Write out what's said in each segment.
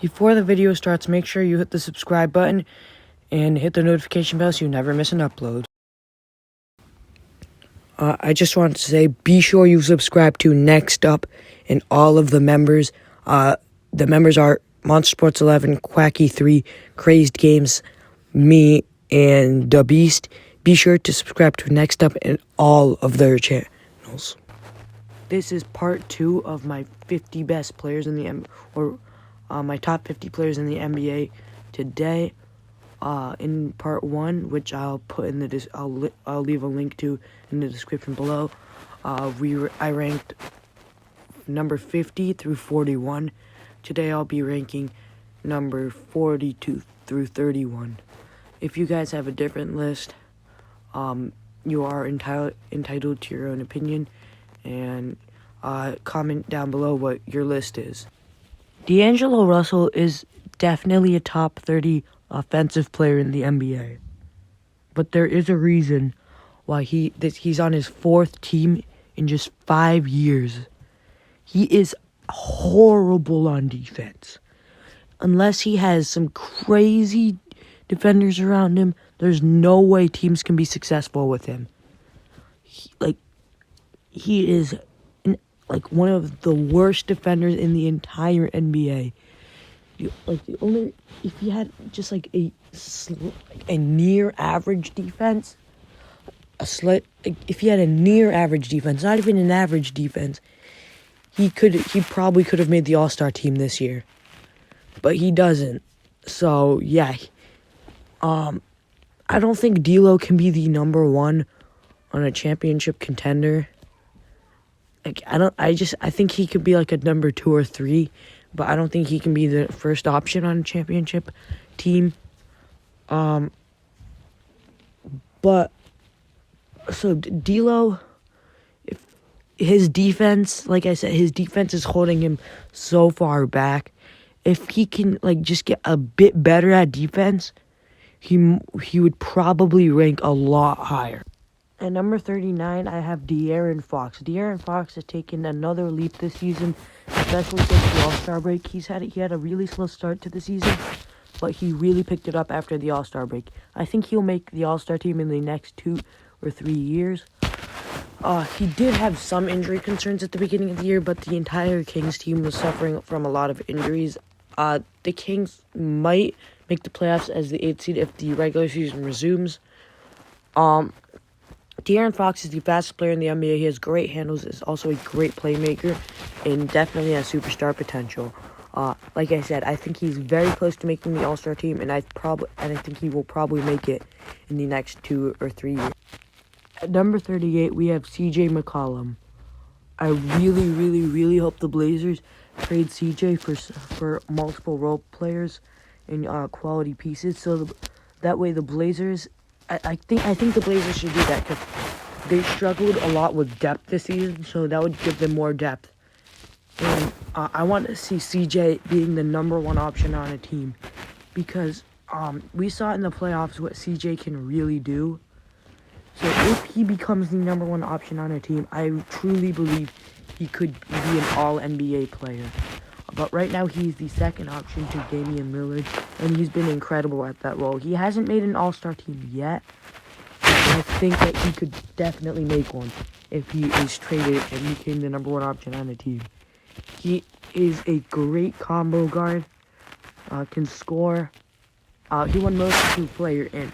Before the video starts, make sure you hit the subscribe button and hit the notification bell so you never miss an upload. I just wanted to say, be sure you subscribe to Next Up and all of the members. The members are Monster Sports 11, Quacky 3, Crazed Games, me, and The Beast. Be sure to subscribe to Next Up and all of their channels. This is part 2 of my 50 best players in the my top 50 players in the NBA today. In part 1, which I'll put in the I'll leave a link to in the description below. I ranked number 50 through 41. Today I'll be ranking number 42 through 31. If you guys have a different list, you are entitled to your own opinion, and comment down below what your list is. D'Angelo Russell is definitely a top 30 offensive player in the NBA. But there is a reason why he's on his 4th team in just 5 years. He is horrible on defense. Unless he has some crazy defenders around him, there's no way teams can be successful with him. He is one of the worst defenders in the entire NBA. If he had just a near average defense, if he had a near average defense, not even an average defense, he probably could have made the All-Star team this year. But he doesn't. So yeah. I don't think D'Lo can be the number 1 on a championship contender. I think he could be like a number 2 or 3, but I don't think he can be the first option on a championship team. But so D'Lo, if his defense, like I said, his defense is holding him so far back. If he can just get a bit better at defense, he would probably rank a lot higher. At number 39, I have De'Aaron Fox. De'Aaron Fox has taken another leap this season, especially since the All-Star break. He had a really slow start to the season, but he really picked it up after the All-Star break. I think he'll make the All-Star team in the next 2 or 3 years. He did have some injury concerns at the beginning of the year, but the entire Kings team was suffering from a lot of injuries. The Kings might make the playoffs as the 8th seed if the regular season resumes. De'Aaron Fox is the fastest player in the NBA. He has great handles, is also a great playmaker, and definitely has superstar potential. Like I said, I think he's very close to making the All-Star team, and I think he will probably make it in the next 2 or 3 years. At number 38, we have CJ McCollum. I really, really, really hope the Blazers trade CJ for multiple role players and quality pieces, so that way the Blazers. I think the Blazers should do that because they struggled a lot with depth this season, so that would give them more depth. And I want to see CJ being the number 1 option on a team because we saw in the playoffs what CJ can really do. So if he becomes the number 1 option on a team, I truly believe he could be an all-NBA player. But right now, he's the 2nd option to Damian Lillard, and he's been incredible at that role. He hasn't made an All-Star team yet, but I think that he could definitely make one if he is traded and became the number 1 option on a team. He is a great combo guard, can score. He won Most Improved Player, and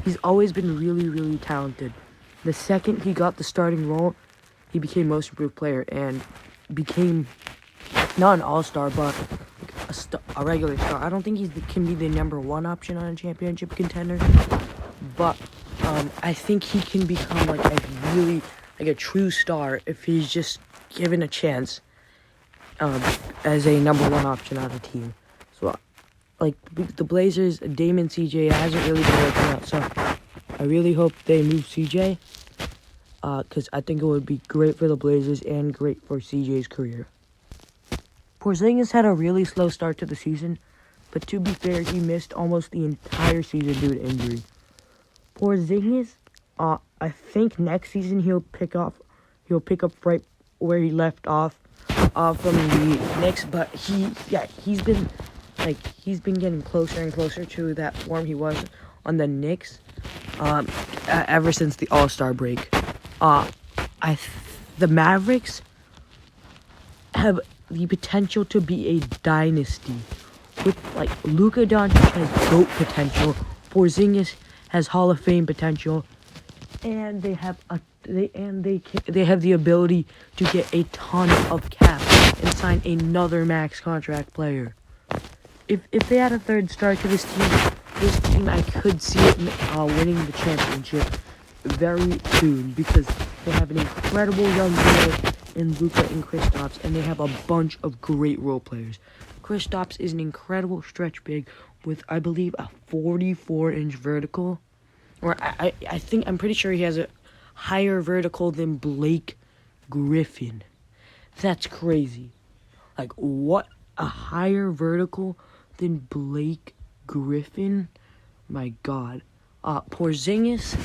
he's always been really, really talented. The second he got the starting role, he became Most Improved Player and became not an all-star, but a regular star. I don't think he can be the number 1 option on a championship contender, but I think he can become a true star if he's just given a chance as a number 1 option on a team. So, the Blazers, Dame CJ hasn't really been working out, so I really hope they move CJ because I think it would be great for the Blazers and great for CJ's career. Porzingis had a really slow start to the season, but to be fair, he missed almost the entire season due to injury. Porzingis, I think next season he'll pick up right where he left off from the Knicks, but he's been like he's been getting closer and closer to that form he was on the Knicks ever since the All-Star break. The Mavericks have the potential to be a dynasty. With like Luka Doncic has GOAT potential, Porzingis has Hall of Fame potential, and they have the ability to get a ton of cap and sign another max contract player. If they had a third star to this team I could see it winning the championship very soon, because they have an incredible young player in Luka and Kristaps, and they have a bunch of great role players. Kristaps is an incredible stretch big with, I believe, a 44-inch vertical. Or I'm pretty sure he has a higher vertical than Blake Griffin. That's crazy. Like, what? A higher vertical than Blake Griffin? My God. Porzingis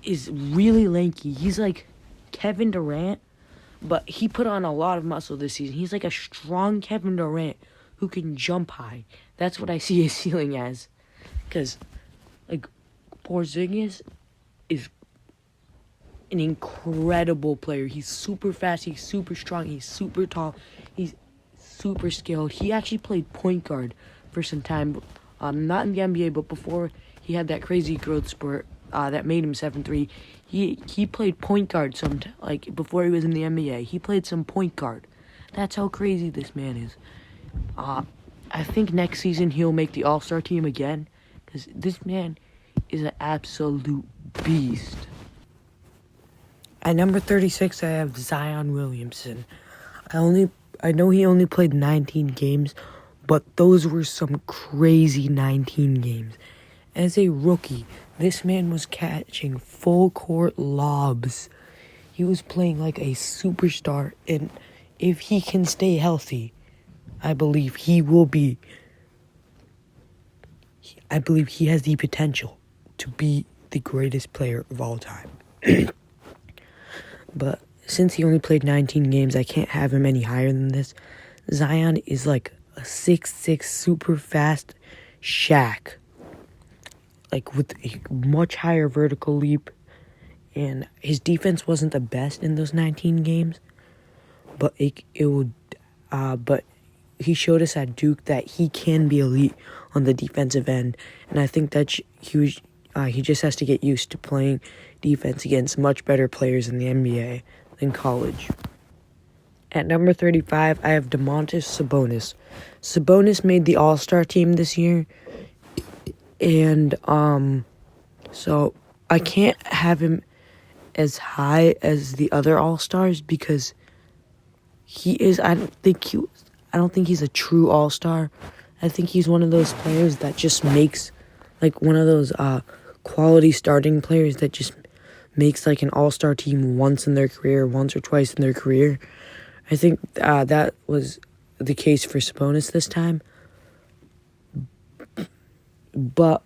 is really lanky. He's like Kevin Durant, but he put on a lot of muscle this season. He's like a strong Kevin Durant who can jump high. That's what I see his ceiling as. Because, like, Porzingis is an incredible player. He's super fast. He's super strong. He's super tall. He's super skilled. He actually played point guard for some time. Not in the NBA, but before he had that crazy growth spurt that made him 7'3", he played point guard before he was in the NBA. He played some point guard. That's how crazy this man is. I think next season he'll make the All-Star team again, because this man is an absolute beast. At number 36, I have Zion Williamson. I know he only played 19 games, but those were some crazy 19 games. As a rookie, this man was catching full court lobs. He was playing like a superstar, and if he can stay healthy, I believe he has the potential to be the greatest player of all time. But since he only played 19 games, I can't have him any higher than this. Zion is like a 6'6" super fast Shaq, like with a much higher vertical leap, and his defense wasn't the best in those 19 games, but but he showed us at Duke that he can be elite on the defensive end, and I think that he just has to get used to playing defense against much better players in the NBA than college. At number 35, I have Domantas Sabonis. Sabonis made the All-Star team this year, and so I can't have him as high as the other All-Stars because I don't think he's a true All-Star. I think he's one of those players that just makes, like, one of those quality starting players that just makes like an All-Star team once or twice in their career. I think that was the case for Sabonis this time. But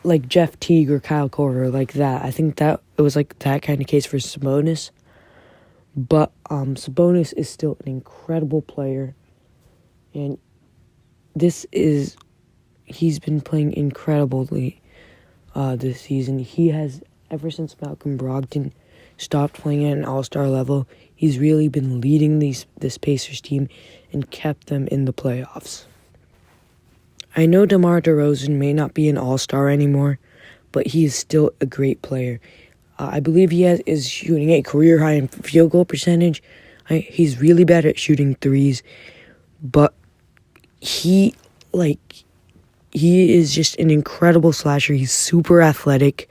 like Jeff Teague or Kyle Korver, like that. I think that it was like that kind of case for Sabonis. But Sabonis is still an incredible player, and he's been playing incredibly this season. He has, ever since Malcolm Brogdon stopped playing at an all-star level, he's really been leading this Pacers team and kept them in the playoffs. I know DeMar DeRozan may not be an all-star anymore, but he is still a great player. I believe he is shooting a career-high in field goal percentage. He's really bad at shooting threes, but he is just an incredible slasher. He's super athletic.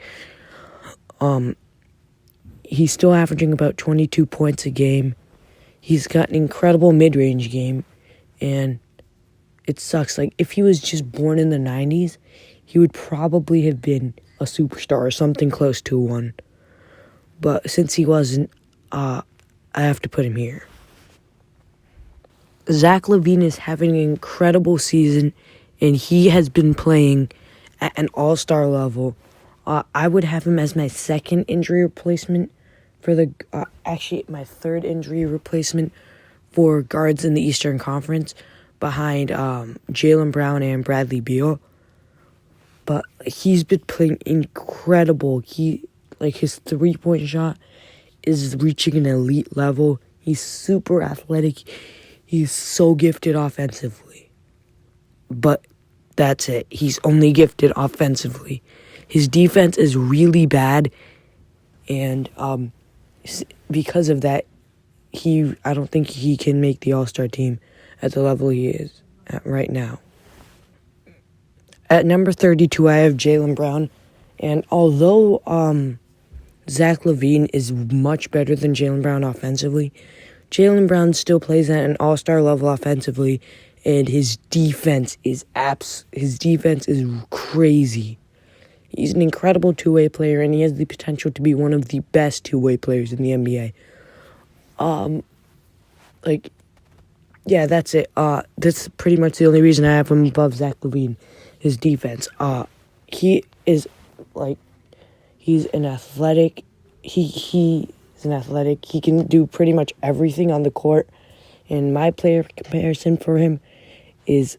He's still averaging about 22 points a game. He's got an incredible mid-range game, and it sucks. Like, if he was just born in the 90s, he would probably have been a superstar or something close to one. But since he wasn't, I have to put him here. Zach LaVine is having an incredible season, and he has been playing at an all-star level. I would have him as my second injury replacement my third injury replacement for guards in the Eastern Conference behind Jaylen Brown and Bradley Beal. But he's been playing incredible. His three-point shot is reaching an elite level. He's super athletic. He's so gifted offensively. But that's it. He's only gifted offensively. His defense is really bad. And because of that, I don't think he can make the All-Star team at the level he is at right now. At number 32, I have Jaylen Brown. And although Zach LaVine is much better than Jaylen Brown offensively, Jaylen Brown still plays at an all-star level offensively, and his defense is crazy. He's an incredible two-way player, and he has the potential to be one of the best two-way players in the NBA. Yeah, that's it. That's pretty much the only reason I have him above Zach LaVine. His defense. He's an athletic. He's an athletic. He can do pretty much everything on the court. And my player comparison for him is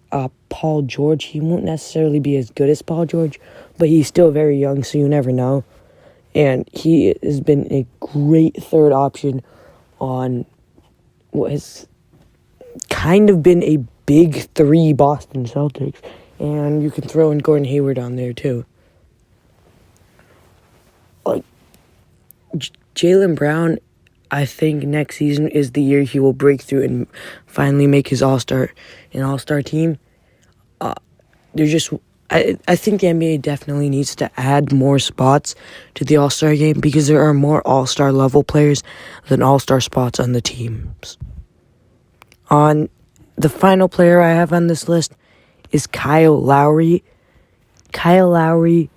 Paul George. He won't necessarily be as good as Paul George, but he's still very young, so you never know. And he has been a great third option on what has kind of been a big three Boston Celtics. And you can throw in Gordon Hayward on there, too. Jaylen Brown, I think next season is the year he will break through and finally make his all-star team. I think the NBA definitely needs to add more spots to the All-Star game because there are more All-Star level players than All-Star spots on the teams. On the final player I have on this list is Kyle Lowry. Kyle Lowry,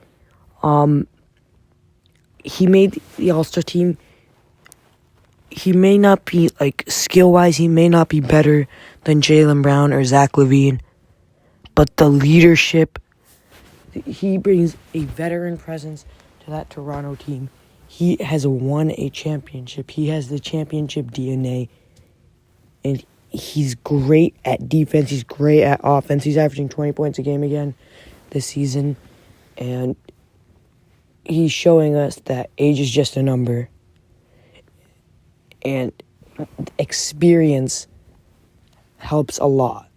he made the All-Star team. He may not be, skill-wise, he may not be better than Jaylen Brown or Zach LaVine, but the leadership, he brings a veteran presence to that Toronto team. He has won a championship. He has the championship DNA, and he's great at defense. He's great at offense. He's averaging 20 points a game again this season, and he's showing us that age is just a number, and experience helps a lot.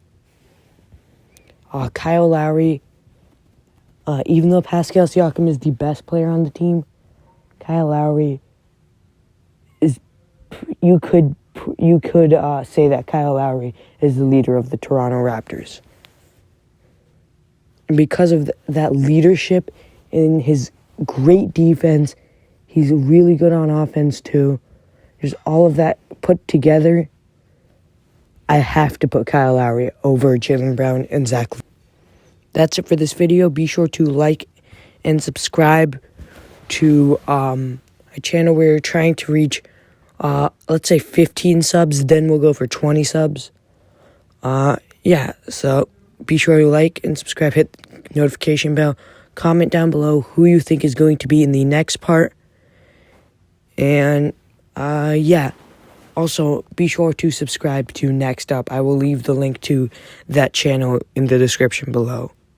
Kyle Lowry, even though Pascal Siakam is the best player on the team, Kyle Lowry is, you could say that Kyle Lowry is the leader of the Toronto Raptors. And because of that leadership and his great defense, he's really good on offense too. There's all of that put together. I have to put Kyle Lowry over Jaylen Brown and Zach. That's it for this video. Be sure to like and subscribe to a channel. We're trying to reach, let's say 15 subs. Then we'll go for 20 subs. So be sure to like and subscribe. Hit the notification bell. Comment down below who you think is going to be in the next part. And, Also, be sure to subscribe to Next Up. I will leave the link to that channel in the description below.